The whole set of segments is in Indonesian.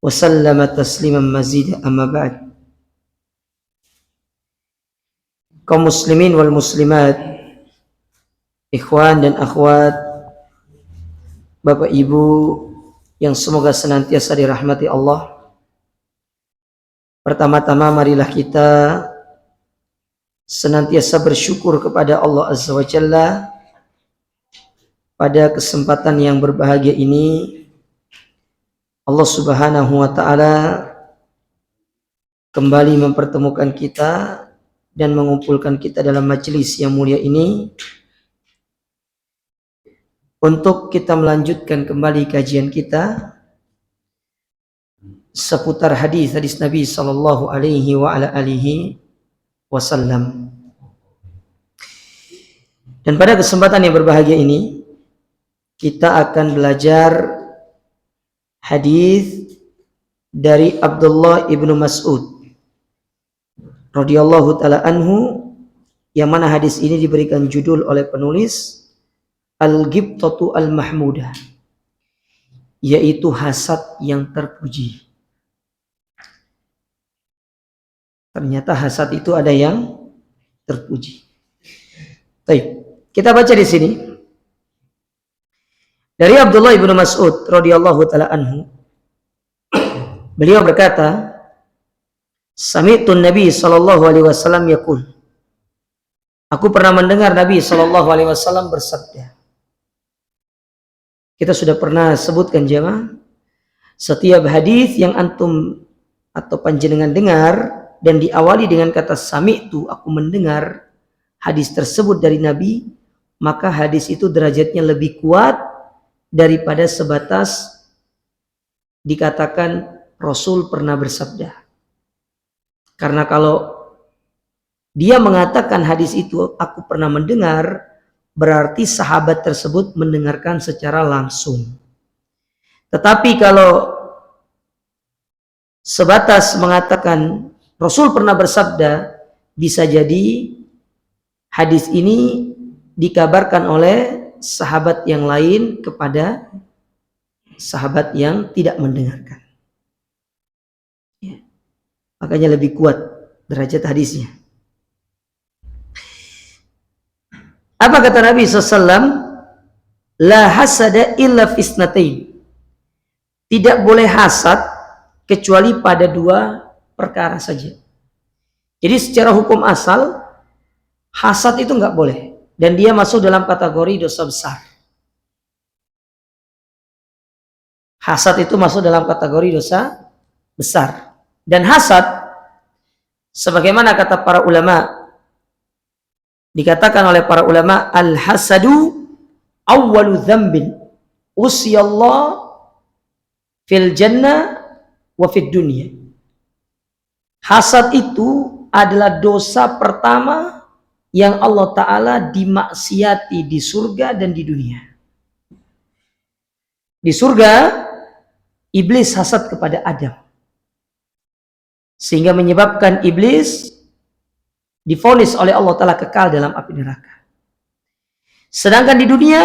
وسلم تسليما مزيدا أما بعد. Kaum muslimin wal muslimat, ikhwan dan akhwat, Bapak Ibu yang semoga senantiasa dirahmati Allah. Pertama-tama marilah kita senantiasa bersyukur kepada Allah Azza wa Jalla pada kesempatan yang berbahagia ini. Allah Subhanahu wa Ta'ala kembali mempertemukan kita dan mengumpulkan kita dalam majelis yang mulia ini untuk kita melanjutkan kembali kajian kita seputar hadis-hadis Nabi sallallahu alaihi wa ala alihi wasallam. Dan pada kesempatan yang berbahagia ini kita akan belajar hadis dari Abdullah ibnu Mas'ud radhiyallahu taala anhu, yang mana hadis ini diberikan judul oleh penulis Al-Ghibtatu Al-Mahmudah, yaitu hasad yang terpuji. Ternyata hasad itu ada yang terpuji. Baik, kita baca di sini dari Abdullah ibnu Mas'ud radhiyallahu taala anhu. Beliau berkata, Sami'tun Nabi sallallahu alaihi wasallam yaqul. Aku pernah mendengar Nabi sallallahu alaihi wasallam bersabda. Kita sudah pernah sebutkan jemaah, setiap hadis yang antum atau panjenengan dengar dan diawali dengan kata sami'tu, aku mendengar hadis tersebut dari Nabi, maka hadis itu derajatnya lebih kuat daripada sebatas dikatakan Rasul pernah bersabda. Karena kalau dia mengatakan hadis itu aku pernah mendengar, berarti sahabat tersebut mendengarkan secara langsung. Tetapi kalau sebatas mengatakan Rasul pernah bersabda, bisa jadi hadis ini dikabarkan oleh sahabat yang lain kepada sahabat yang tidak mendengarkan. Makanya lebih kuat derajat hadisnya. Apa kata Nabi SAW? La hasada illa fisnatain. Tidak boleh hasad kecuali pada dua perkara saja. Jadi secara hukum asal hasad itu nggak boleh, dan dia masuk dalam kategori dosa besar. Hasad itu masuk dalam kategori dosa besar. Dan hasad, sebagaimana kata para ulama, dikatakan oleh para ulama, al-hasadu awwalu dzambin usiyallah fil jannah wa fid dunya. Hasad itu adalah dosa pertama yang Allah Ta'ala dimaksiati di surga dan di dunia. Di surga, iblis hasad kepada Adam, sehingga menyebabkan iblis divonis oleh Allah Ta'ala kekal dalam api neraka. Sedangkan di dunia,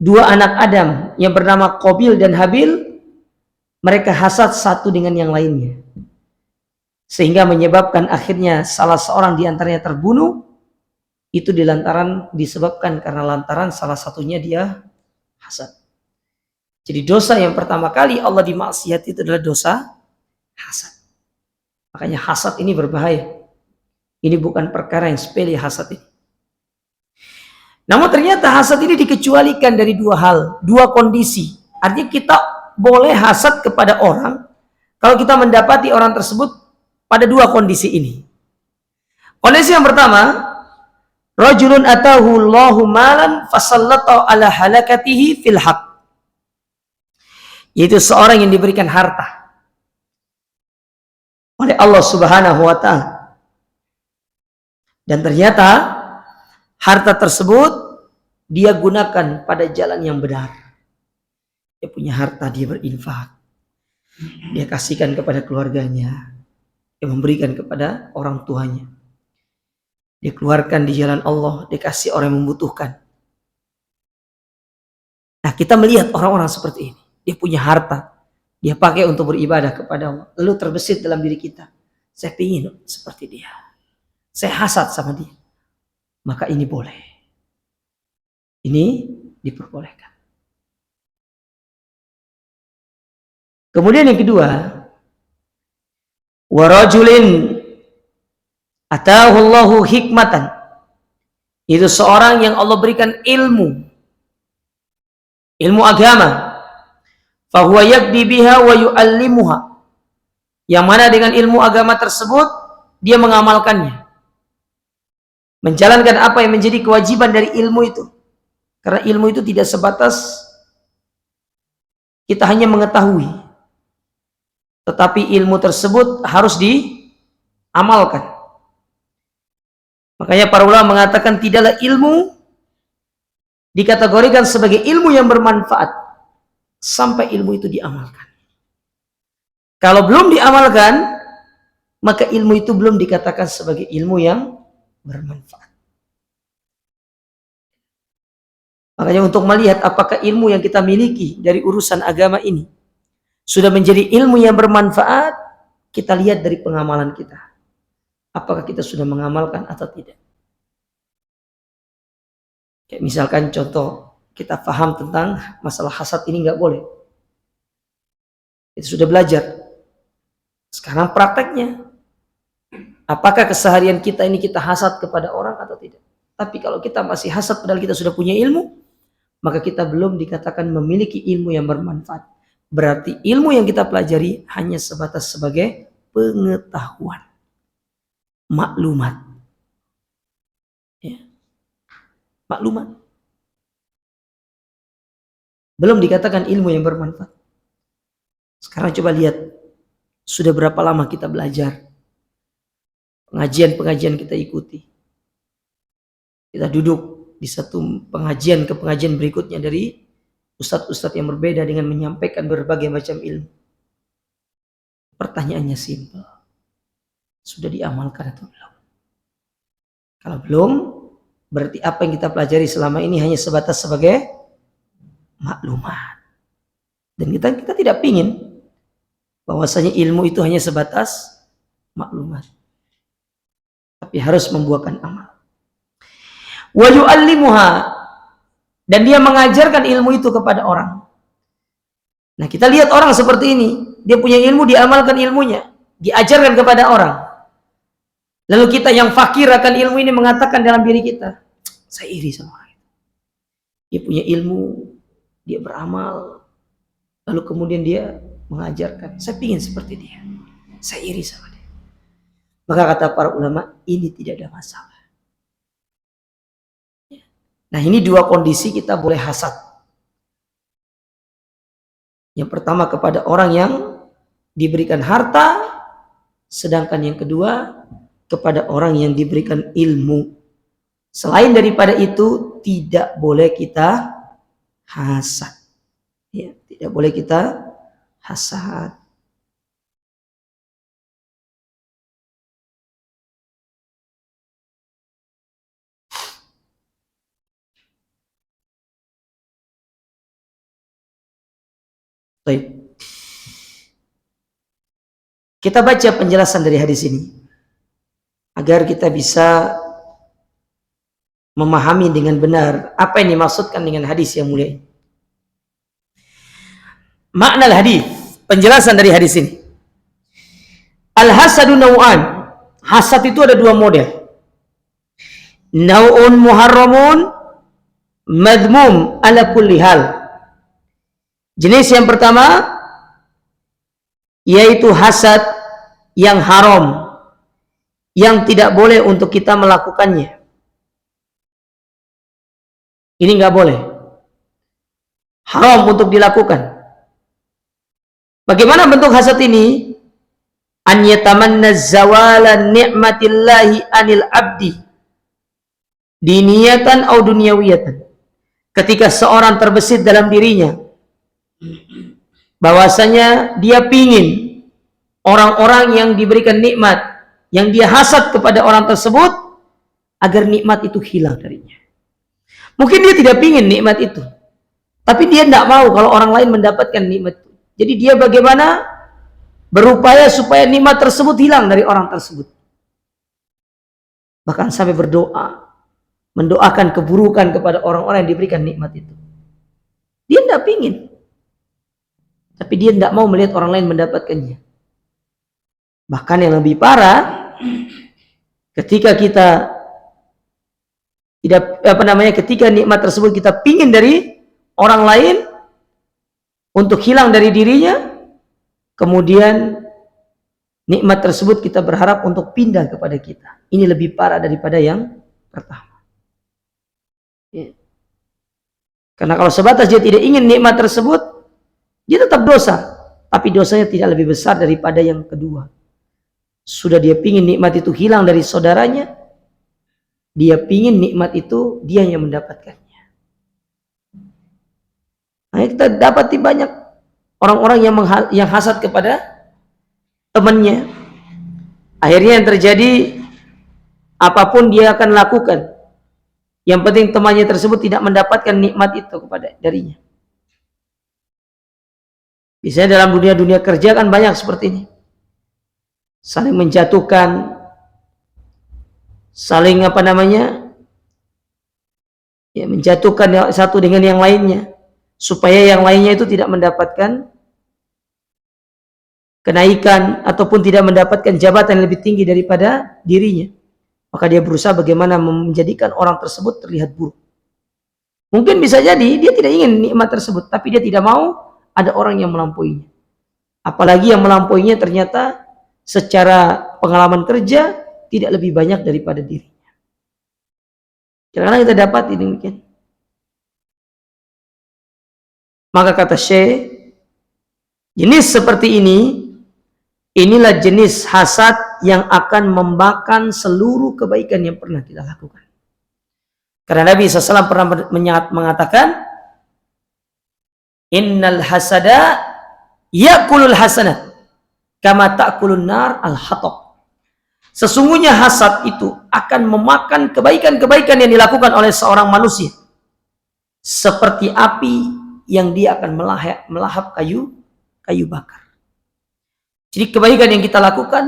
dua anak Adam yang bernama Qabil dan Habil, mereka hasad satu dengan yang lainnya, sehingga menyebabkan akhirnya salah seorang di antaranya terbunuh. Itu disebabkan karena lantaran salah satunya dia hasad. Jadi dosa yang pertama kali Allah dimaksiati itu adalah dosa hasad. Makanya hasad ini berbahaya. Ini bukan perkara yang sepele, hasad ini. Namun ternyata hasad ini dikecualikan dari dua hal, dua kondisi. Artinya kita boleh hasad kepada orang kalau kita mendapati orang tersebut pada dua kondisi ini. Kondisi yang pertama, rajulun atahu Allahu malan fasallata ala halakatihi fil haq. Yaitu seorang yang diberikan harta oleh Allah Subhanahu wa Ta'ala, dan ternyata harta tersebut dia gunakan pada jalan yang benar. Dia punya harta, dia berinfak, dia kasihkan kepada keluarganya, dia memberikan kepada orang tuanya, dia keluarkan di jalan Allah, dia kasih orang yang membutuhkan. Nah, kita melihat orang-orang seperti ini, dia punya harta, dia pakai untuk beribadah kepada Allah, lalu terbesit dalam diri kita, saya ingin seperti dia, saya hasad sama dia, maka ini boleh, ini diperbolehkan. Kemudian yang kedua, warajulin atahu Allahu hikmatan, itu seorang yang Allah berikan ilmu agama, fahuwa yakdi biha wa yu'allimuha, yang mana dengan ilmu agama tersebut dia mengamalkannya, menjalankan apa yang menjadi kewajiban dari ilmu itu. Karena ilmu itu tidak sebatas kita hanya mengetahui, tetapi ilmu tersebut harus diamalkan. Makanya para ulama mengatakan tidaklah ilmu dikategorikan sebagai ilmu yang bermanfaat sampai ilmu itu diamalkan. Kalau belum diamalkan, maka ilmu itu belum dikatakan sebagai ilmu yang bermanfaat. Makanya untuk melihat apakah ilmu yang kita miliki dari urusan agama ini sudah menjadi ilmu yang bermanfaat, kita lihat dari pengamalan kita. Apakah kita sudah mengamalkan atau tidak. Kayak misalkan contoh, kita paham tentang masalah hasad ini nggak boleh. Itu sudah belajar. Sekarang prakteknya, apakah keseharian kita ini kita hasad kepada orang atau tidak? Tapi kalau kita masih hasad padahal kita sudah punya ilmu, maka kita belum dikatakan memiliki ilmu yang bermanfaat. Berarti ilmu yang kita pelajari hanya sebatas sebagai pengetahuan, maklumat. Ya. Maklumat. Belum dikatakan ilmu yang bermanfaat. Sekarang coba lihat, sudah berapa lama kita belajar, pengajian-pengajian kita ikuti, kita duduk di satu pengajian ke pengajian berikutnya dari ustadz-ustadz yang berbeda dengan menyampaikan berbagai macam ilmu. Pertanyaannya simpel, sudah diamalkan atau belum? Kalau belum, berarti apa yang kita pelajari selama ini hanya sebatas sebagai maklumat. Dan kita tidak ingin bahwasanya ilmu itu hanya sebatas maklumat, tapi harus membuahkan amal. Wa yu'allimuha, dan dia mengajarkan ilmu itu kepada orang. Nah, kita lihat orang seperti ini, dia punya ilmu, diamalkan ilmunya, diajarkan kepada orang. Lalu kita yang fakir akan ilmu ini mengatakan dalam diri kita, saya iri sama orang itu. Dia punya ilmu, dia beramal, lalu kemudian dia mengajarkan, saya ingin seperti dia, saya iri sama dia. Maka kata para ulama, ini tidak ada masalah. Nah, ini dua kondisi kita boleh hasad. Yang pertama kepada orang yang diberikan harta, sedangkan yang kedua kepada orang yang diberikan ilmu. Selain daripada itu, tidak boleh kita hasad. Ya, tidak boleh kita hasad. Baik. Kita baca penjelasan dari hadis ini agar kita bisa memahami dengan benar apa yang dimaksudkan dengan hadis yang mulia. Makna hadis, penjelasan dari hadis ini. Al-hasadu naw'an. Hasad itu ada dua model. Naw'un muharramun madmum ala kulli hal. Jenis yang pertama yaitu hasad yang haram, yang tidak boleh untuk kita melakukannya. Ini nggak boleh, haram untuk dilakukan. Bagaimana bentuk hasad ini? An yatamanna zawala ni'matillahi anil abdi diniyatan au dunyawiyatan. Ketika seorang terbesit dalam dirinya bahwasanya dia pingin orang-orang yang diberikan nikmat, yang dia hasad kepada orang tersebut, agar nikmat itu hilang darinya. Mungkin dia tidak pingin nikmat itu, tapi dia tidak mau kalau orang lain mendapatkan nikmat itu. Jadi dia bagaimana berupaya supaya nikmat tersebut hilang dari orang tersebut. Bahkan sampai berdoa, mendoakan keburukan kepada orang-orang yang diberikan nikmat itu. Dia tidak pingin, tapi dia tidak mau melihat orang lain mendapatkannya. Bahkan yang lebih parah, ketika kita tidak ketika nikmat tersebut kita pingin dari orang lain untuk hilang dari dirinya, kemudian nikmat tersebut kita berharap untuk pindah kepada kita. Ini lebih parah daripada yang pertama. Ya. Karena kalau sebatas dia tidak ingin nikmat tersebut, dia tetap dosa, tapi dosanya tidak lebih besar daripada yang kedua. Sudah dia pingin nikmat itu hilang dari saudaranya, dia pingin nikmat itu dia yang mendapatkannya. Nah, kita dapati banyak orang-orang yang hasad kepada temannya. Akhirnya yang terjadi, apapun dia akan lakukan, yang penting temannya tersebut tidak mendapatkan nikmat itu darinya. Biasanya dalam dunia kerja kan banyak seperti ini, saling menjatuhkan, saling menjatuhkan satu dengan yang lainnya, supaya yang lainnya itu tidak mendapatkan kenaikan ataupun tidak mendapatkan jabatan yang lebih tinggi daripada dirinya. Maka dia berusaha bagaimana menjadikan orang tersebut terlihat buruk. Mungkin bisa jadi dia tidak ingin nikmat tersebut, tapi dia tidak mau ada orang yang melampauinya. Apalagi yang melampauinya ternyata secara pengalaman kerja tidak lebih banyak daripada dirinya. Karena kita dapat ini mungkin. Maka kata Syekh, jenis seperti ini, inilah jenis hasad yang akan membakar seluruh kebaikan yang pernah kita lakukan. Karena Nabi SAW pernah mengatakan, innal hasada yakulul hasanat kama ta'kulun nar al-hatab. Sesungguhnya hasad itu akan memakan kebaikan-kebaikan yang dilakukan oleh seorang manusia, seperti api yang dia akan melahap kayu bakar. Jadi kebaikan yang kita lakukan,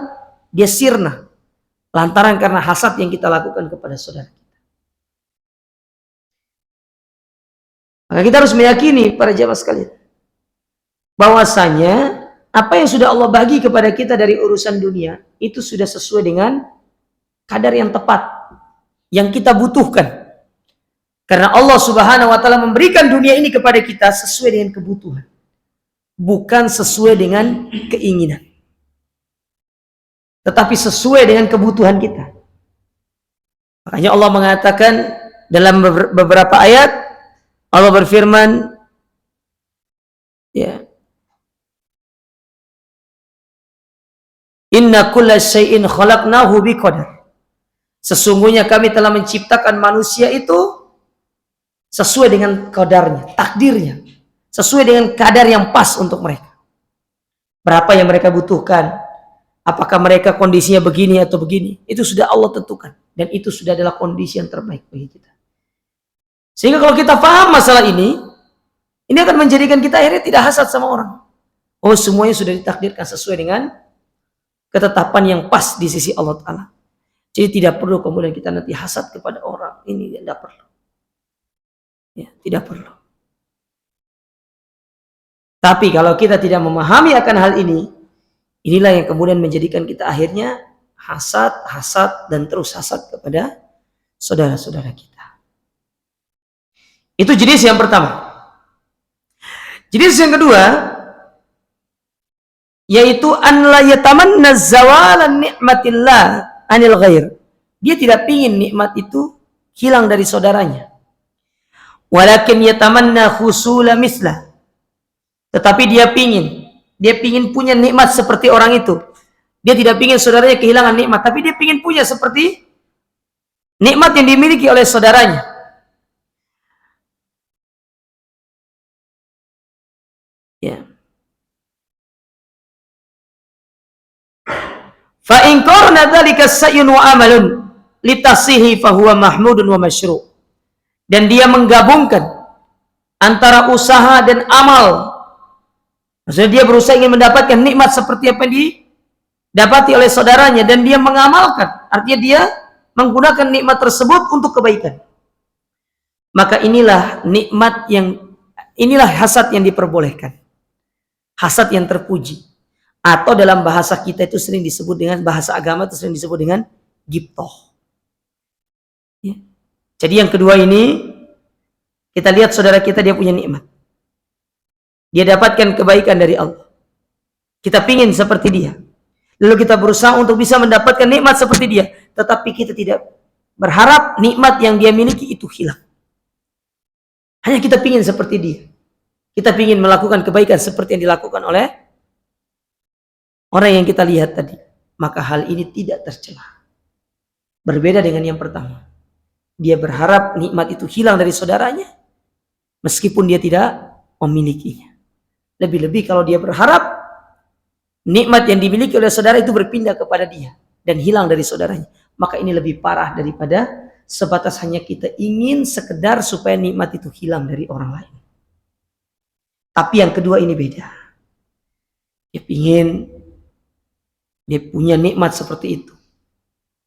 dia sirna lantaran karena hasad yang kita lakukan kepada saudara kita. Maka kita harus meyakini para jamaah sekalian, bahwasanya apa yang sudah Allah bagi kepada kita dari urusan dunia itu sudah sesuai dengan kadar yang tepat yang kita butuhkan. Karena Allah Subhanahu wa taala memberikan dunia ini kepada kita sesuai dengan kebutuhan, bukan sesuai dengan keinginan, tetapi sesuai dengan kebutuhan kita. Makanya Allah mengatakan dalam beberapa ayat, Allah berfirman, ya, inna kulla syai'in khalaqnahu biqadar. Sesungguhnya kami telah menciptakan manusia itu sesuai dengan qadarnya, takdirnya, sesuai dengan kadar yang pas untuk mereka. Berapa yang mereka butuhkan, apakah mereka kondisinya begini atau begini, itu sudah Allah tentukan, dan itu sudah adalah kondisi yang terbaik bagi kita. Sehingga kalau kita paham masalah ini akan menjadikan kita akhirnya tidak hasad sama orang. Oh, semuanya sudah ditakdirkan sesuai dengan ketetapan yang pas di sisi Allah Ta'ala. Jadi tidak perlu kemudian kita nanti hasad kepada orang. Ini tidak perlu. Ya, tidak perlu. Tapi kalau kita tidak memahami akan hal ini, inilah yang kemudian menjadikan kita akhirnya hasad, dan terus hasad kepada saudara-saudara kita. Itu jenis yang pertama. Jenis yang kedua, yaitu an la yatamanna zawalan ni'matillah anil ghair. Dia tidak ingin nikmat itu hilang dari saudaranya. Walakin yatamanna husula mislah. Tetapi dia ingin punya nikmat seperti orang itu. Dia tidak ingin saudaranya kehilangan nikmat, tapi dia ingin punya seperti nikmat yang dimiliki oleh saudaranya. Ya. Fa in qarna dzalika sayyun wa amalun litasihi fa huwa mahmudun wa masyru'. Dan dia menggabungkan antara usaha dan amal. Maksudnya dia berusaha ingin mendapatkan nikmat seperti apa yang didapati oleh saudaranya dan dia mengamalkan. Artinya dia menggunakan nikmat tersebut untuk kebaikan. Maka inilah inilah hasad yang diperbolehkan. Hasad yang terpuji. Atau dalam bahasa kita itu sering disebut dengan, bahasa agama itu sering disebut dengan ghibthah. Ya. Jadi yang kedua ini, kita lihat saudara kita dia punya nikmat. Dia dapatkan kebaikan dari Allah. Kita pingin seperti dia. Lalu kita berusaha untuk bisa mendapatkan nikmat seperti dia. Tetapi kita tidak berharap nikmat yang dia miliki itu hilang. Hanya kita pingin seperti dia. Kita pingin melakukan kebaikan seperti yang dilakukan oleh orang yang kita lihat tadi. Maka hal ini tidak tercela. Berbeda dengan yang pertama. Dia berharap nikmat itu hilang dari saudaranya. Meskipun dia tidak memilikinya. Lebih-lebih kalau dia berharap nikmat yang dimiliki oleh saudara itu berpindah kepada dia. Dan hilang dari saudaranya. Maka ini lebih parah daripada sebatas hanya kita ingin sekedar supaya nikmat itu hilang dari orang lain. Tapi yang kedua ini beda. Dia ingin dia punya nikmat seperti itu.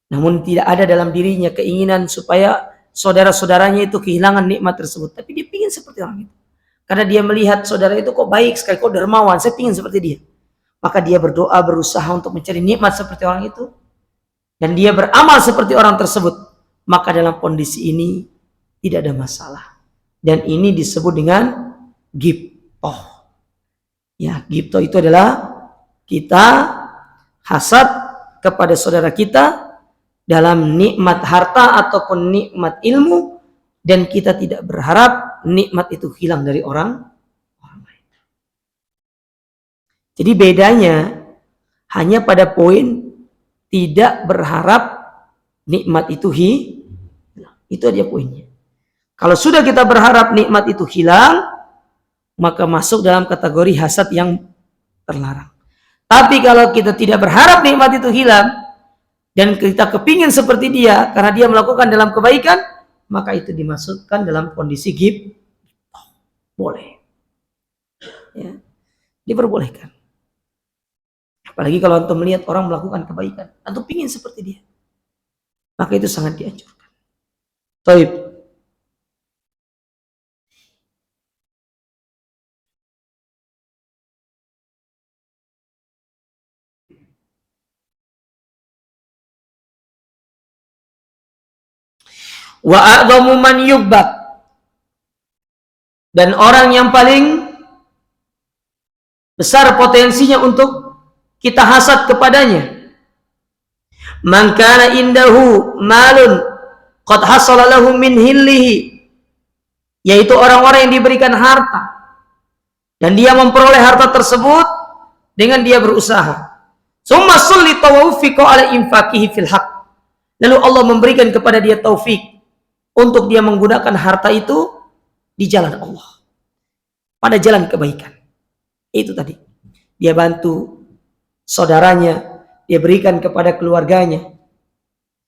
Namun tidak ada dalam dirinya keinginan supaya saudara-saudaranya itu kehilangan nikmat tersebut. Tapi dia ingin seperti orang itu. Karena dia melihat saudara itu kok baik sekali, kok dermawan, saya ingin seperti dia. Maka dia berdoa, berusaha untuk mencari nikmat seperti orang itu. Dan dia beramal seperti orang tersebut. Maka dalam kondisi ini tidak ada masalah. Dan ini disebut dengan ghibthah. Ya, ghibthah itu adalah kita hasad kepada saudara kita dalam nikmat harta ataupun nikmat ilmu. Dan kita tidak berharap nikmat itu hilang dari orang lain. Jadi bedanya hanya pada poin tidak berharap nikmat itu hilang. Itu aja poinnya. Kalau sudah kita berharap nikmat itu hilang, maka masuk dalam kategori hasad yang terlarang. Tapi kalau kita tidak berharap nikmat itu hilang, dan kita kepingin seperti dia, karena dia melakukan dalam kebaikan, maka itu dimasukkan dalam kondisi ghibthah. Boleh. Ya. Diperbolehkan. Apalagi kalau antum melihat orang melakukan kebaikan, antum pingin seperti dia. Maka itu sangat dianjurkan. Baik. Wa a'dhamu man yughbak. Dan orang yang paling besar potensinya untuk kita hasad kepadanya. Man kana indahu malun qad hasala lahu min hillihi. Yaitu orang-orang yang diberikan harta. Dan dia memperoleh harta tersebut dengan dia berusaha. Summa sullita wa ufiqa ala infaqihi fil haqq. Lalu Allah memberikan kepada dia taufik untuk dia menggunakan harta itu di jalan Allah. Pada jalan kebaikan. Itu tadi. Dia bantu saudaranya. Dia berikan kepada keluarganya.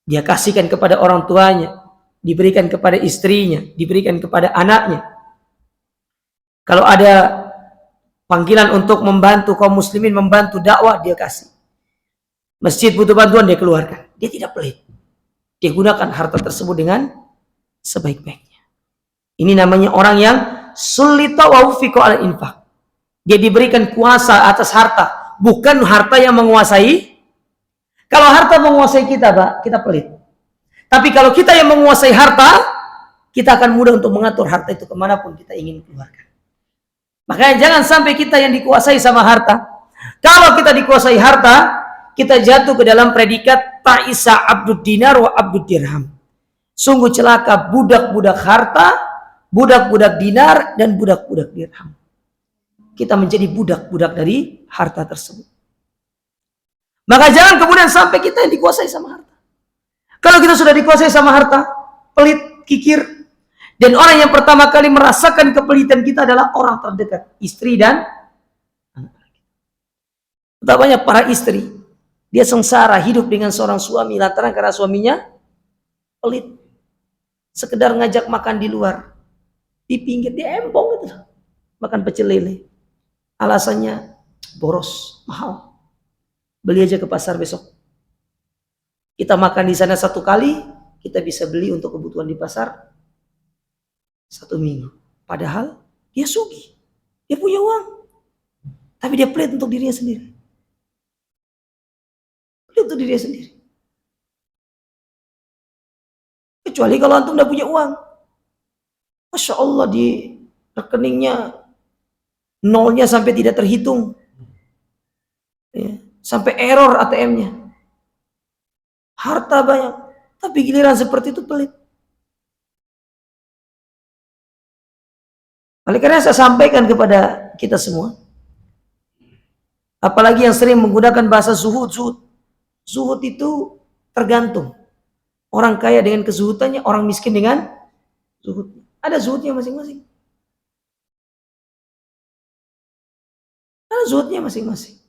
Dia kasihkan kepada orang tuanya. Diberikan kepada istrinya. Diberikan kepada anaknya. Kalau ada panggilan untuk membantu kaum muslimin, membantu dakwah, dia kasih. Masjid butuh bantuan, dia keluarkan. Dia tidak pelit. Dia gunakan harta tersebut dengan sebaik-baiknya. Ini namanya orang yang sulita wa ufiqa ala infaq. Dia diberikan kuasa atas harta, bukan harta yang menguasai. Kalau harta menguasai kita, Pak, kita pelit. Tapi kalau kita yang menguasai harta, kita akan mudah untuk mengatur harta itu kemanapun kita ingin keluarkan. Makanya jangan sampai kita yang dikuasai sama harta. Kalau kita dikuasai harta, kita jatuh ke dalam predikat ta'isa abdud dinar wa abdud dirham. Sungguh celaka budak-budak harta, budak-budak dinar, dan budak-budak dirham. Kita menjadi budak-budak dari harta tersebut. Maka jangan kemudian sampai kita yang dikuasai sama harta. Kalau kita sudah dikuasai sama harta, pelit, kikir, dan orang yang pertama kali merasakan kepelitan kita adalah orang terdekat, istri dan anak. Betapa banyak para istri, dia sengsara hidup dengan seorang suami lantaran karena suaminya pelit. Sekedar ngajak makan di luar, di pinggir dia embong gitu, makan pecel lele. Alasannya boros, mahal. Beli aja ke pasar besok. Kita makan di sana 1 kali, kita bisa beli untuk kebutuhan di pasar 1 minggu. Padahal dia sugih, dia punya uang, tapi dia pelit untuk dirinya sendiri. Pelit untuk dirinya sendiri. Kecuali kalau antum udah punya uang. Masya Allah, di rekeningnya nolnya sampai tidak terhitung. Ya, sampai error ATM-nya. Harta banyak, tapi giliran seperti itu pelit. Oleh karena saya sampaikan kepada kita semua, apalagi yang sering menggunakan bahasa zuhud. Zuhud itu tergantung. Orang kaya dengan kezuhutannya, orang miskin dengan zuhud. Ada zuhudnya masing-masing. Ada zuhudnya masing-masing.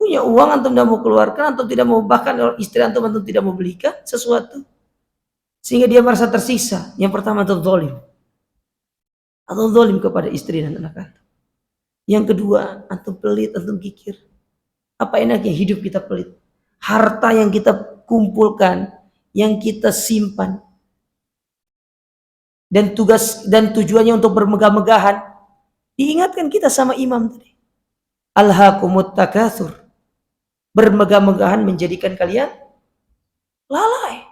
Punya uang, antum tidak mau keluarkan, antum tidak mau, bahkan istri antum tidak mau belikan sesuatu, sehingga dia merasa tersiksa. Yang pertama, antum zalim. Antum zalim kepada istri dan anak antum. Yang kedua, antum pelit, antum kikir. Apa enaknya hidup kita pelit? Harta yang kita kumpulkan, yang kita simpan, dan tugas dan tujuannya untuk bermegah-megahan, diingatkan kita sama imam tadi. Alhaakumut takatsur. Bermegah-megahan menjadikan kalian lalai.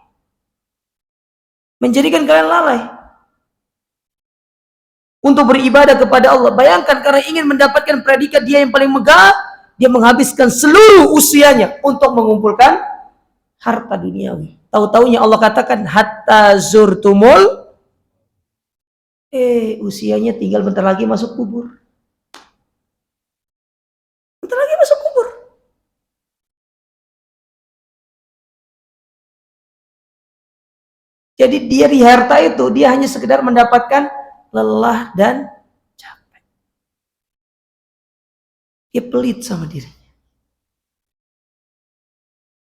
Menjadikan kalian lalai untuk beribadah kepada Allah. Bayangkan, karena ingin mendapatkan predikat dia yang paling megah, dia menghabiskan seluruh usianya untuk mengumpulkan harta duniawi. Tahu-taunya Allah katakan hatta zurtumul, usianya tinggal bentar lagi masuk kubur. Bentar lagi masuk kubur. Jadi dia di harta itu, dia hanya sekedar mendapatkan lelah dan capek. Dia pelit sama dirinya.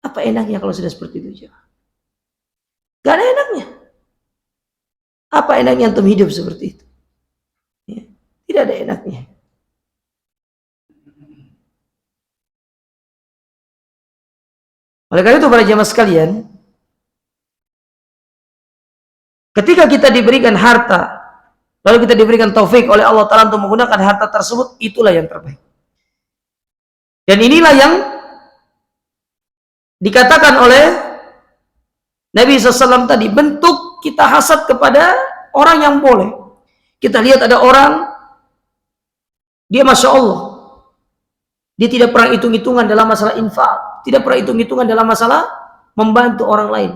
Apa enaknya kalau sudah seperti itu? Gak ada enaknya. Apa enaknya antum hidup seperti itu? Ya, tidak ada enaknya. Oleh karena itu para jamaah sekalian, ketika kita diberikan harta, lalu kita diberikan taufik oleh Allah Ta'ala untuk menggunakan harta tersebut, itulah yang terbaik. Dan inilah yang dikatakan oleh Nabi SAW tadi, bentuk kita hasad kepada orang yang boleh. Kita lihat ada orang, dia Masya Allah, dia tidak pernah hitung-hitungan dalam masalah infak, tidak pernah hitung-hitungan dalam masalah membantu orang lain.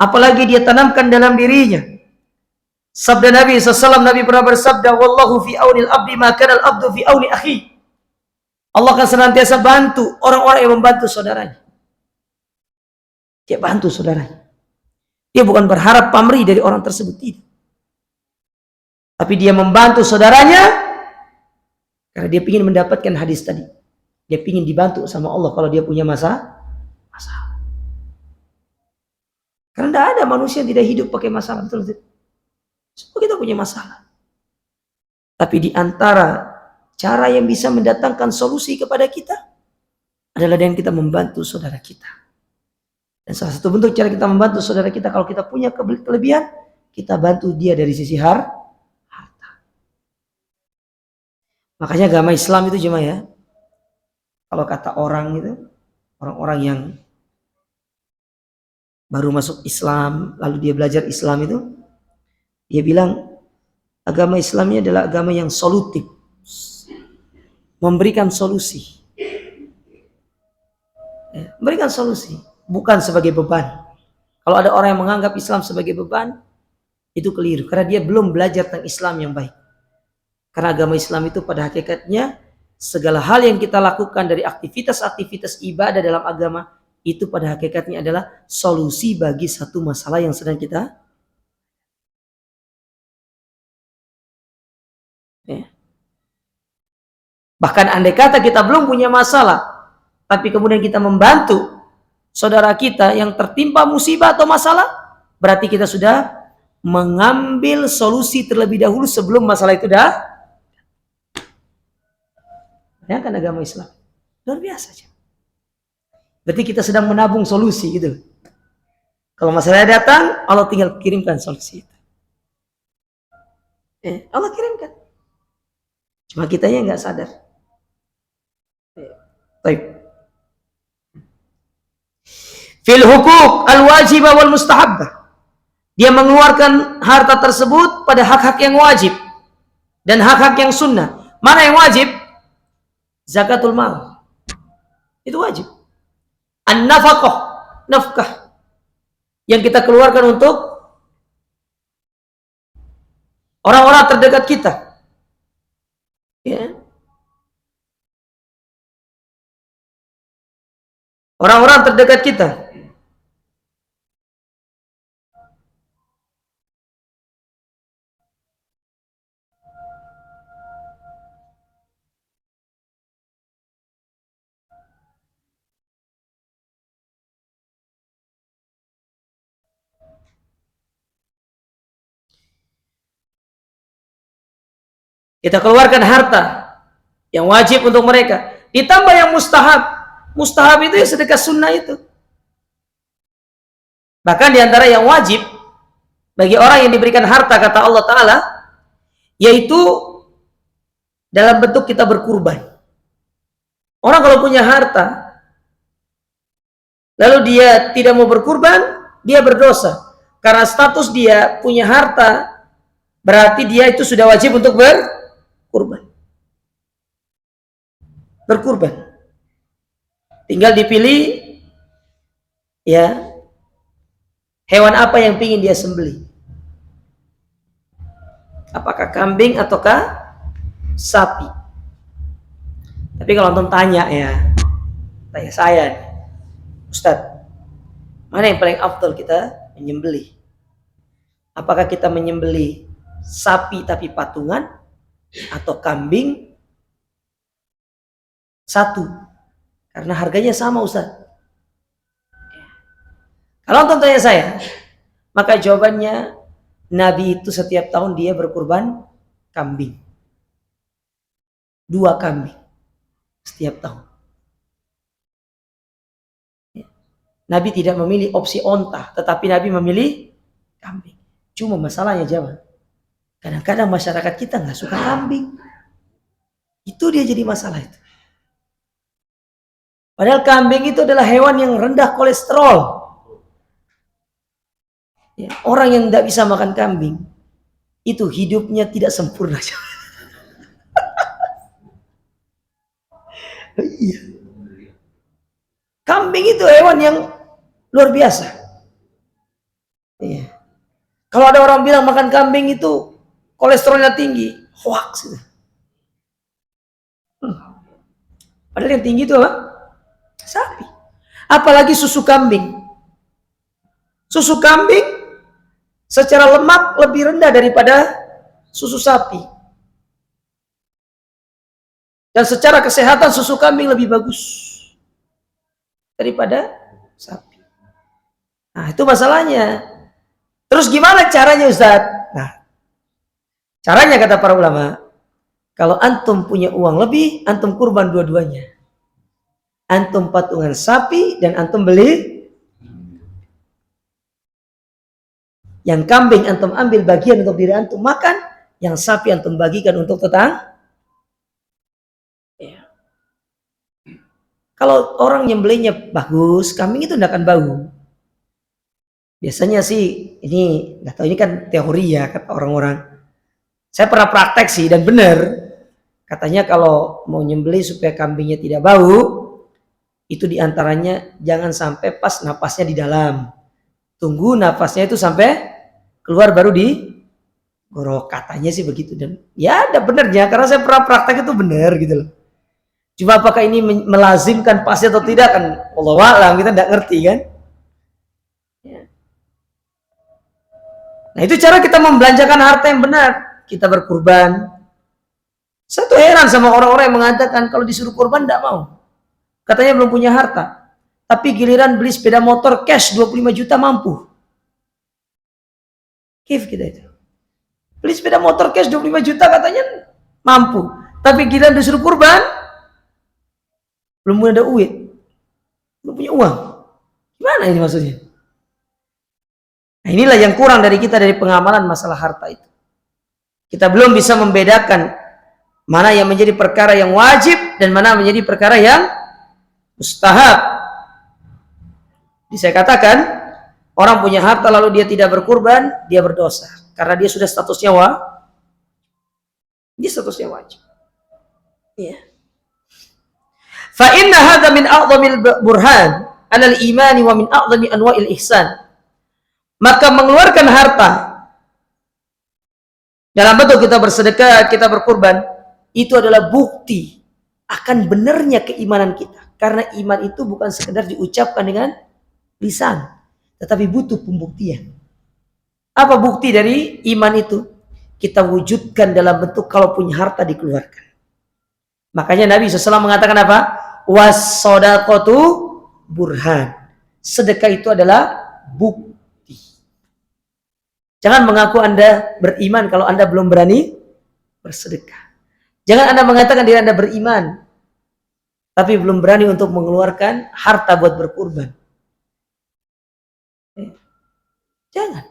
Apalagi dia tanamkan dalam dirinya sabda Nabi SAW. Nabi pernah bersabda, wallahu fi aunil abdi maka al abdu fi auni akhi. Allah akan senantiasa bantu orang-orang yang membantu saudaranya. Dia bantu saudaranya. Dia bukan berharap pamrih dari orang tersebut, tidak. Tapi dia membantu saudaranya karena dia ingin mendapatkan hadis tadi. Dia ingin dibantu sama Allah kalau dia punya masalah. Karena tidak ada manusia yang tidak hidup pakai masalah, betul. Semua kita punya masalah. Tapi di antara cara yang bisa mendatangkan solusi kepada kita adalah dengan kita membantu saudara kita. Dan salah satu bentuk cara kita membantu saudara kita, kalau kita punya kelebihan, kita bantu dia dari sisi harta. Makanya agama Islam itu jemaah ya, kalau kata orang itu, orang-orang yang baru masuk Islam, lalu dia belajar Islam itu, dia bilang agama Islam ini adalah agama yang solutif, memberikan solusi, memberikan solusi, bukan sebagai beban. Kalau ada orang yang menganggap Islam sebagai beban, itu keliru, karena dia belum belajar tentang Islam yang baik. Karena agama Islam itu pada hakikatnya segala hal yang kita lakukan dari aktivitas-aktivitas ibadah dalam agama itu pada hakikatnya adalah solusi bagi satu masalah yang sedang kita. Ya. Bahkan andai kata kita belum punya masalah, tapi kemudian kita membantu saudara kita yang tertimpa musibah atau masalah, berarti kita sudah mengambil solusi terlebih dahulu sebelum masalah itu dah. Ya kan agama Islam luar biasa aja. Berarti kita sedang menabung solusi gitu. Kalau masalahnya datang, Allah tinggal kirimkan solusi itu. Allah kirimkan. Cuma kitanya nggak sadar. Baik. Fil hukuk al-wajibah wal mustahabbah. Dia mengeluarkan harta tersebut pada hak-hak yang wajib dan hak-hak yang sunnah. Mana yang wajib? Zakatul mal. Itu wajib. An-nafaqah, nafkah yang kita keluarkan untuk orang-orang terdekat kita. Ya. Orang-orang terdekat kita. Kita keluarkan harta yang wajib untuk mereka. Ditambah yang mustahab. Mustahab itu ya sedekah sunnah itu. Bahkan diantara yang wajib bagi orang yang diberikan harta, kata Allah Ta'ala, yaitu dalam bentuk kita berkurban. Orang kalau punya harta, lalu dia tidak mau berkurban, dia berdosa. Karena status dia punya harta, berarti dia itu sudah wajib untuk berkurban. Berkurban. Tinggal dipilih ya hewan apa yang ingin dia sembelih. Apakah kambing ataukah sapi? Tapi kalau nonton tanya saya, Ustadz, mana yang paling afdal kita menyembelih? Apakah kita menyembelih sapi tapi patungan atau kambing satu? Karena harganya sama, Ustaz. Kalau nonton tanya saya, maka jawabannya Nabi itu setiap tahun dia berkurban kambing. 2 kambing setiap tahun. Nabi tidak memilih opsi onta, tetapi Nabi memilih kambing. Cuma masalahnya jemaah, kadang-kadang masyarakat kita nggak suka kambing. Itu dia jadi masalah itu. Padahal kambing itu adalah hewan yang rendah kolesterol. Ya, orang yang tidak bisa makan kambing, itu hidupnya tidak sempurna. Iya. Kambing itu hewan yang luar biasa. Iya. Kalau ada orang bilang makan kambing itu kolesterolnya tinggi, hoax. Padahal yang tinggi itu apa? Sapi. Apalagi susu kambing. Susu kambing secara lemak lebih rendah daripada susu sapi. Dan secara kesehatan susu kambing lebih bagus daripada sapi. Nah, itu masalahnya. Terus gimana caranya, Ustaz? Nah, caranya kata para ulama, kalau antum punya uang lebih, antum kurban dua-duanya. Antum patungan sapi dan antum beli. Yang kambing antum ambil bagian untuk diri antum makan, yang sapi antum bagikan untuk tetangga. Ya. Kalau orang yang belinya bagus, kambing itu tidak akan bau. Biasanya sih ini nggak tahu, ini kan teori ya kata orang-orang. Saya pernah praktek sih dan benar. Katanya kalau mau nyembelih supaya kambingnya tidak bau, itu diantaranya jangan sampai pas napasnya di dalam. Tunggu napasnya itu sampai keluar baru digorok. Katanya sih begitu. Dan ya ada benernya karena saya pernah praktek itu benar gitu loh. Cuma apakah ini melazimkan pasti atau tidak kan Wallahu a'lam, kita tidak ngerti kan. Ya. Nah itu cara kita membelanjakan harta yang benar. Kita berkurban. Saya tuh heran sama orang-orang yang mengatakan kalau disuruh kurban tidak mau. Katanya belum punya harta. Tapi giliran beli sepeda motor cash 25 juta mampu. Kif kita itu. Beli sepeda motor cash 25 juta katanya mampu. Tapi kita disuruh kurban, belum ada duit. Belum punya uang. Gimana ini maksudnya? Nah, inilah yang kurang dari kita dari pengamalan masalah harta itu. Kita belum bisa membedakan mana yang menjadi perkara yang wajib dan mana menjadi perkara yang mustahab. Jadi saya katakan, orang punya harta lalu dia tidak berkurban, dia berdosa. Karena dia sudah statusnya dia statusnya wajib. Ya. Fa inna hadza min a'dhamil burhan 'ala al-iman wa min a'dhami anwa'il ihsan. Maka mengeluarkan harta dalam bentuk kita bersedekah, kita berkurban, itu adalah bukti akan benarnya keimanan kita. Karena iman itu bukan sekedar diucapkan dengan lisan, tetapi butuh pembuktian. Apa bukti dari iman itu? Kita wujudkan dalam bentuk kalau punya harta dikeluarkan. Makanya Nabi SAW mengatakan apa? Was-shadaqatu burhan. Sedekah itu adalah bukti. Jangan mengaku Anda beriman kalau Anda belum berani bersedekah. Jangan Anda mengatakan diri Anda beriman, tapi belum berani untuk mengeluarkan harta buat berkurban. Jangan.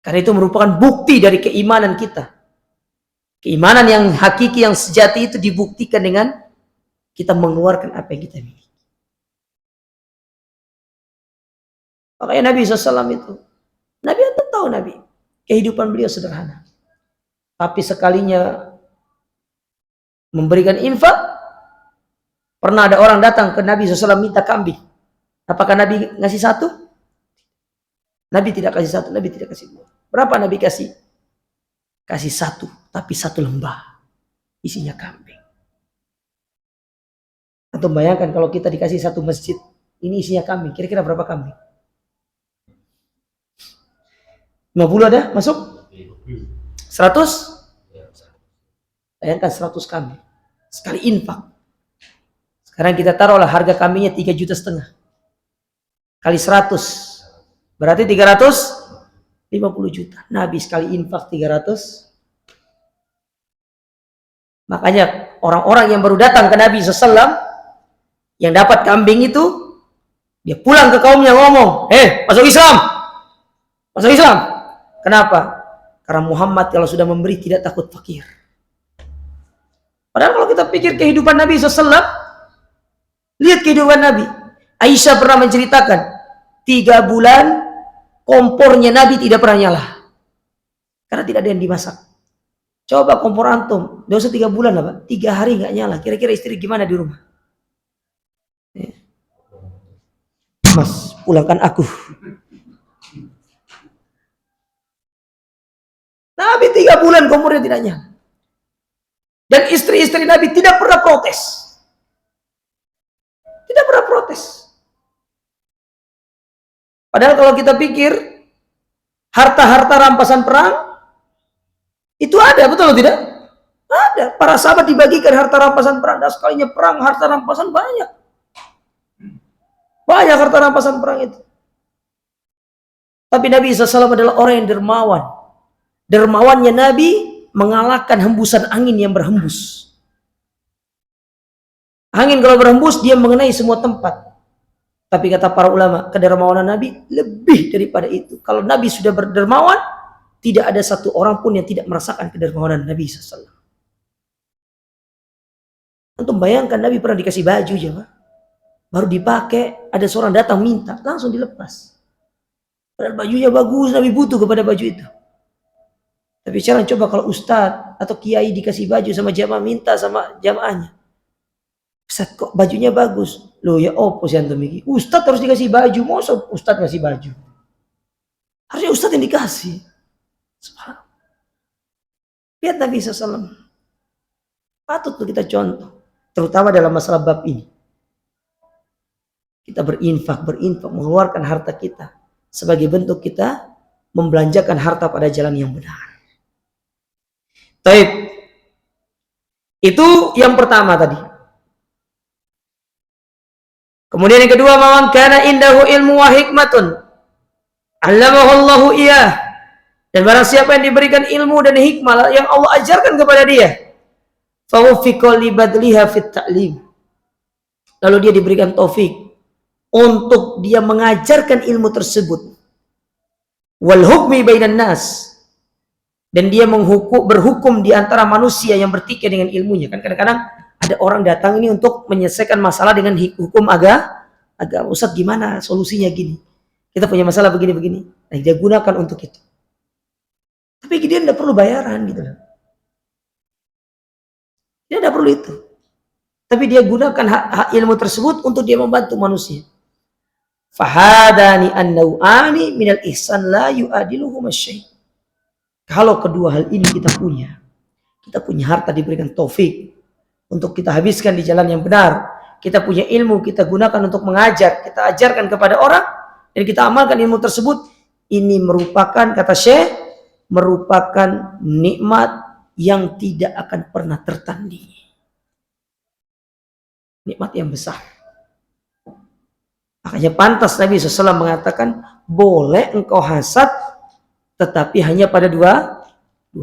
Karena itu merupakan bukti dari keimanan kita. Keimanan yang hakiki, yang sejati itu dibuktikan dengan kita mengeluarkan apa yang kita miliki. Makanya Nabi SAW itu, Nabi itu tahu Nabi, kehidupan beliau sederhana. Tapi sekalinya memberikan infak, pernah ada orang datang ke Nabi SAW minta kambing. Apakah Nabi ngasih satu? Nabi tidak kasih satu, Nabi tidak kasih dua. Berapa Nabi kasih? Kasih satu, tapi satu lembah. Isinya kambing. Atau bayangkan kalau kita dikasih satu masjid, ini isinya kambing. Kira-kira berapa kambing? 50 ada? Masuk? 100? Bayangkan 100 kambing. Sekali infak. Sekarang kita taruhlah harga kambingnya 3,5 juta. Kali 100. Berarti 350 juta. Nabi sekali infak 300. Makanya orang-orang yang baru datang ke Nabi SAW, yang dapat kambing itu, dia pulang ke kaumnya ngomong, masuk Islam. Masuk Islam. Kenapa? Karena Muhammad kalau sudah memberi tidak takut fakir. Padahal kalau kita pikir kehidupan Nabi SAW, lihat kehidupan Nabi. Aisyah pernah menceritakan, 3 bulan kompornya Nabi tidak pernah nyala. Karena tidak ada yang dimasak. Coba kompor antum, udah usah 3 bulan lah Pak, 3 hari nggak nyala. Kira-kira istri gimana di rumah? Mas, pulangkan aku. Nabi 3 bulan kompornya tidak nyala. Dan istri-istri Nabi tidak pernah protes. Tidak pernah protes. Padahal kalau kita pikir harta-harta rampasan perang itu ada, betul atau tidak? Ada. Para sahabat dibagikan harta rampasan perang. Dan sekalinya perang, harta rampasan banyak. Banyak harta rampasan perang itu. Tapi Nabi SAW adalah orang yang dermawan. Dermawannya Nabi mengalahkan hembusan angin yang berhembus. Angin kalau berhembus, dia mengenai semua tempat. Tapi kata para ulama, kedermawanan Nabi lebih daripada itu. Kalau Nabi sudah berdermawan, tidak ada satu orang pun yang tidak merasakan kedermawanan Nabi SAW. Untuk bayangkan Nabi pernah dikasih baju aja, Pak. Baru dipakai, ada seorang datang minta, langsung dilepas. Padahal bajunya bagus, Nabi butuh kepada baju itu. Tapi sekarang coba kalau ustadz atau kiai dikasih baju sama jamaah, minta sama jamaahnya. Ustadz kok bajunya bagus? Loh ya opo sih antum iki? Ustadz harus dikasih baju, masa ustadz ngasih baju? Harusnya ustadz yang dikasih. Subhanallah. Lihat Nabi SAW. Patut kita contoh. Terutama dalam masalah bab ini. Kita berinfak, mengeluarkan harta kita. Sebagai bentuk kita membelanjakan harta pada jalan yang benar. Baik. Itu yang pertama tadi. Kemudian yang kedua, man kana indahu ilmu wa hikmatun 'Allamahu iyah. Dan barang siapa yang diberikan ilmu dan hikmah yang Allah ajarkan kepada dia, fawfiqa li badliha fit ta'lim. Lalu dia diberikan taufik untuk dia mengajarkan ilmu tersebut. Wal hukmi bainan nas. Dan dia berhukum di antara manusia yang bertikai dengan ilmunya. Kan kadang-kadang ada orang datang ini untuk menyelesaikan masalah dengan hukum agama. Ustaz, gimana solusinya gini? Kita punya masalah begini-begini. Nah, dia gunakan untuk itu. Tapi dia tidak perlu bayaran gitu. Dia tidak perlu itu. Tapi dia gunakan hak ilmu tersebut untuk dia membantu manusia. Fahadani an-naw'ani minal ihsan la yu'adiluhuma syai'. Kalau kedua hal ini kita punya harta diberikan taufik untuk kita habiskan di jalan yang benar, kita punya ilmu, kita gunakan untuk mengajar, kita ajarkan kepada orang, dan kita amalkan ilmu tersebut, ini merupakan, kata Syekh, merupakan nikmat yang tidak akan pernah tertandingi. Nikmat yang besar. Makanya pantas Nabi SAW mengatakan, boleh engkau hasad, tetapi hanya pada dua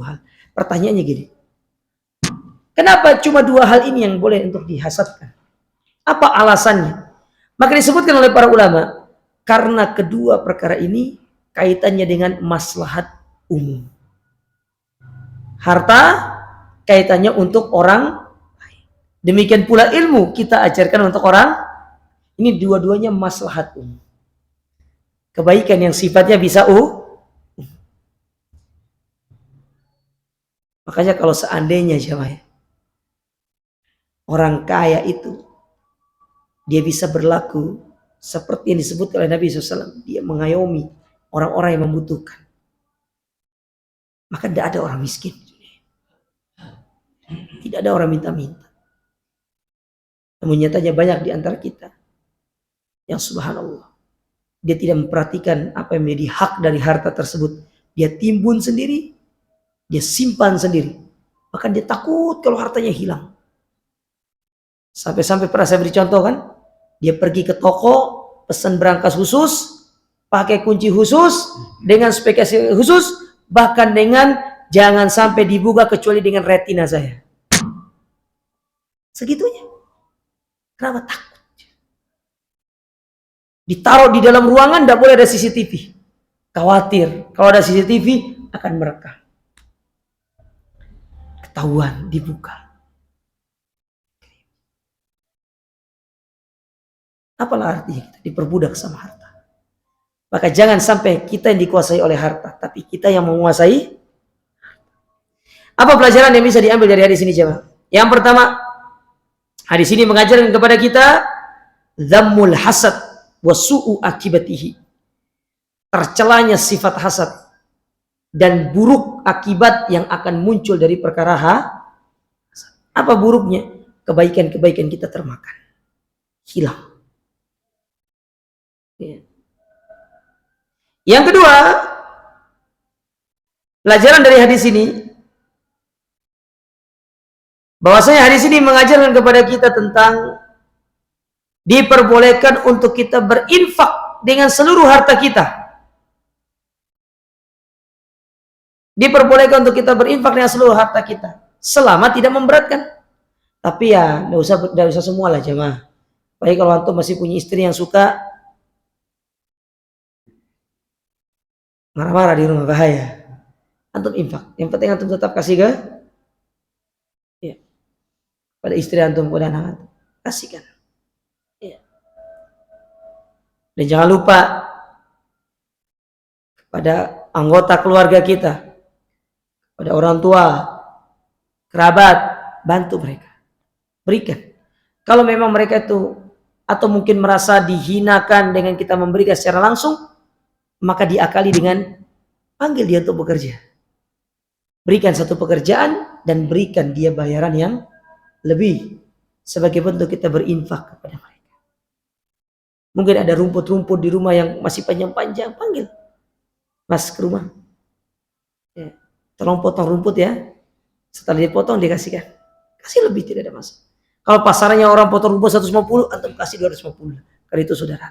hal. Pertanyaannya gini, kenapa cuma dua hal ini yang boleh untuk dihasadkan? Apa alasannya? Maka disebutkan oleh para ulama, karena kedua perkara ini kaitannya dengan maslahat umum. Harta kaitannya untuk orang lain. Demikian pula ilmu kita ajarkan untuk orang. Ini dua-duanya maslahat umum. Kebaikan yang sifatnya bisa Makanya kalau seandainya jemaah, orang kaya itu dia bisa berlaku seperti yang disebut oleh Nabi SAW, dia mengayomi orang-orang yang membutuhkan, maka tidak ada orang miskin, tidak ada orang minta-minta. Namun nyatanya banyak di antara kita yang subhanallah, dia tidak memperhatikan apa yang menjadi hak dari harta tersebut. Dia timbun sendiri, dia simpan sendiri, bahkan dia takut kalau hartanya hilang. Sampai-sampai pernah saya beri contoh kan, dia pergi ke toko, pesan berangkas khusus, pakai kunci khusus, dengan spesifikasi khusus, bahkan dengan jangan sampai dibuka kecuali dengan retina saya. Segitunya. Kenapa? Takut. Ditaruh di dalam ruangan, tidak boleh ada CCTV. Khawatir kalau ada CCTV akan merekam. Ketahuan, dibuka. Apalah artinya kita diperbudak sama harta. Maka jangan sampai kita yang dikuasai oleh harta, tapi kita yang menguasai. Apa pelajaran yang bisa diambil dari hadis ini, jemaah? Yang pertama, hadis ini mengajarkan kepada kita dhammul hasad wa su'u akibatihi. Tercelanya sifat hasad dan buruk akibat yang akan muncul dari perkara hasad. Apa buruknya? Kebaikan-kebaikan kita termakan, hilang. Yang kedua, pelajaran dari hadis ini, bahwasanya hadis ini mengajarkan kepada kita tentang diperbolehkan untuk kita berinfak dengan seluruh harta kita. Diperbolehkan untuk kita berinfak dengan seluruh harta kita, selama tidak memberatkan. Tapi ya, tidak usah semua lah jemaah. Baik kalau antum masih punya istri yang suka marah-marah di rumah, bahaya. Antum infak. Yang penting antum tetap kasih ke ya, pada istri antum, pada anak antum. Kasihkan. Ya. Dan jangan lupa pada anggota keluarga kita, pada orang tua, kerabat, bantu mereka. Berikan. Kalau memang mereka itu atau mungkin merasa dihinakan dengan kita memberikan secara langsung, maka diakali dengan panggil dia untuk bekerja. Berikan satu pekerjaan dan berikan dia bayaran yang lebih sebagai bentuk kita berinfak kepada mereka. Mungkin ada rumput-rumput di rumah yang masih panjang-panjang, panggil Mas ke rumah. Ya, tolong potong rumput ya. Setelah dipotong dikasihkan. Kasih lebih, tidak ada masalah. Kalau pasarnya orang potong rumput 150, antum kasih 250. Karena itu saudara.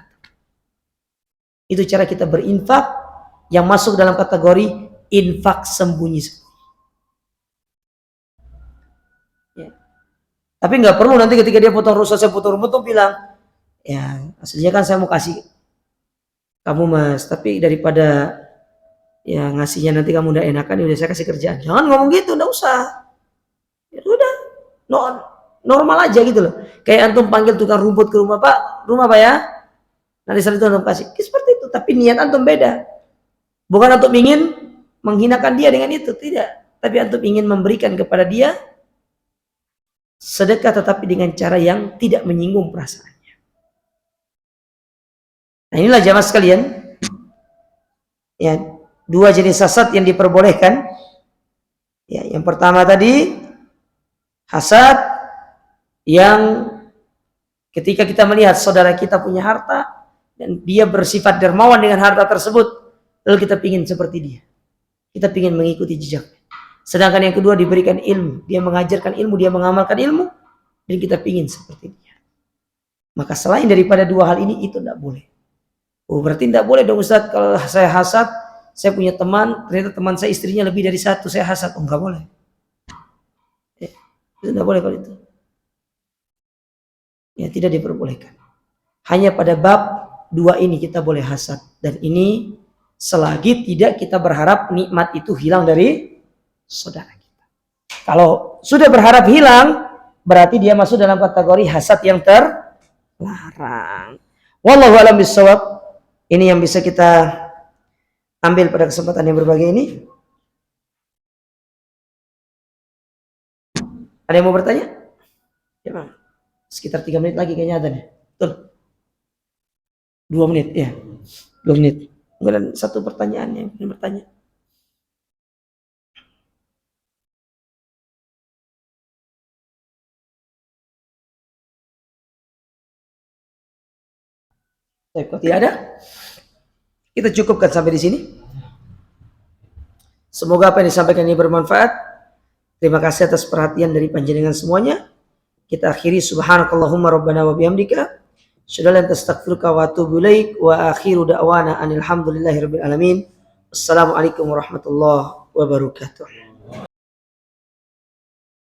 Itu cara kita berinfak yang masuk dalam kategori infak sembunyi-sembunyi. Ya. Tapi nggak perlu nanti ketika dia potong rusa, saya potong rumput tuh bilang, ya aslinya kan saya mau kasih kamu mas, tapi daripada ya ngasihnya nanti kamu udah enakan, ya udah saya kasih kerjaan. Jangan ngomong gitu, nggak usah. Ya udah, normal aja gitu loh. Kayak antum panggil tukang rumput ke rumah, Pak, rumah Pak ya. Nanti saat itu antum kasih, seperti itu. Tapi niat antum beda. Bukan antum ingin menghinakan dia dengan itu, tidak. Tapi antum ingin memberikan kepada dia sedekah, tetapi dengan cara yang tidak menyinggung perasaannya. Nah inilah jamaah sekalian, ya, dua jenis hasad yang diperbolehkan. Ya, yang pertama tadi hasad yang ketika kita melihat saudara kita punya harta dan dia bersifat dermawan dengan harta tersebut, lalu kita ingin seperti dia, kita ingin mengikuti jejak. Sedangkan yang kedua diberikan ilmu, dia mengajarkan ilmu, dia mengamalkan ilmu, dan kita ingin seperti dia. Maka selain daripada dua hal ini, itu tidak boleh. Oh berarti tidak boleh dong Ustaz, kalau saya hasad, saya punya teman, ternyata teman saya istrinya lebih dari satu, saya hasad. Oh nggak boleh. Itu tidak boleh kalau itu. Ya tidak diperbolehkan. Hanya pada bab dua ini kita boleh hasad. Dan ini selagi tidak kita berharap nikmat itu hilang dari saudara kita. Kalau sudah berharap hilang, berarti dia masuk dalam kategori hasad yang terlarang. Wallahu a'lam bishawab. Ini yang bisa kita ambil pada kesempatan yang berbahagia ini. Ada yang mau bertanya? Ya, Bang. Sekitar 3 menit lagi kayaknya ada nih. Betul. 2 menit, ya. 2 menit. Kemudian satu pertanyaan yang ingin bertanya. Kalau tidak ada, kita cukupkan sampai di sini. Semoga apa yang disampaikan ini bermanfaat. Terima kasih atas perhatian dari panjenengan semuanya. Kita akhiri subhanakallahumma rabbana wa bihamdika asyhadu an la ilaha illa anta astaghfiruka wa atubu ilaik wa akhiru da'wana anil hamdulillahi rabbil alamin. Wassalamualaikum warahmatullahi wabarakatuh.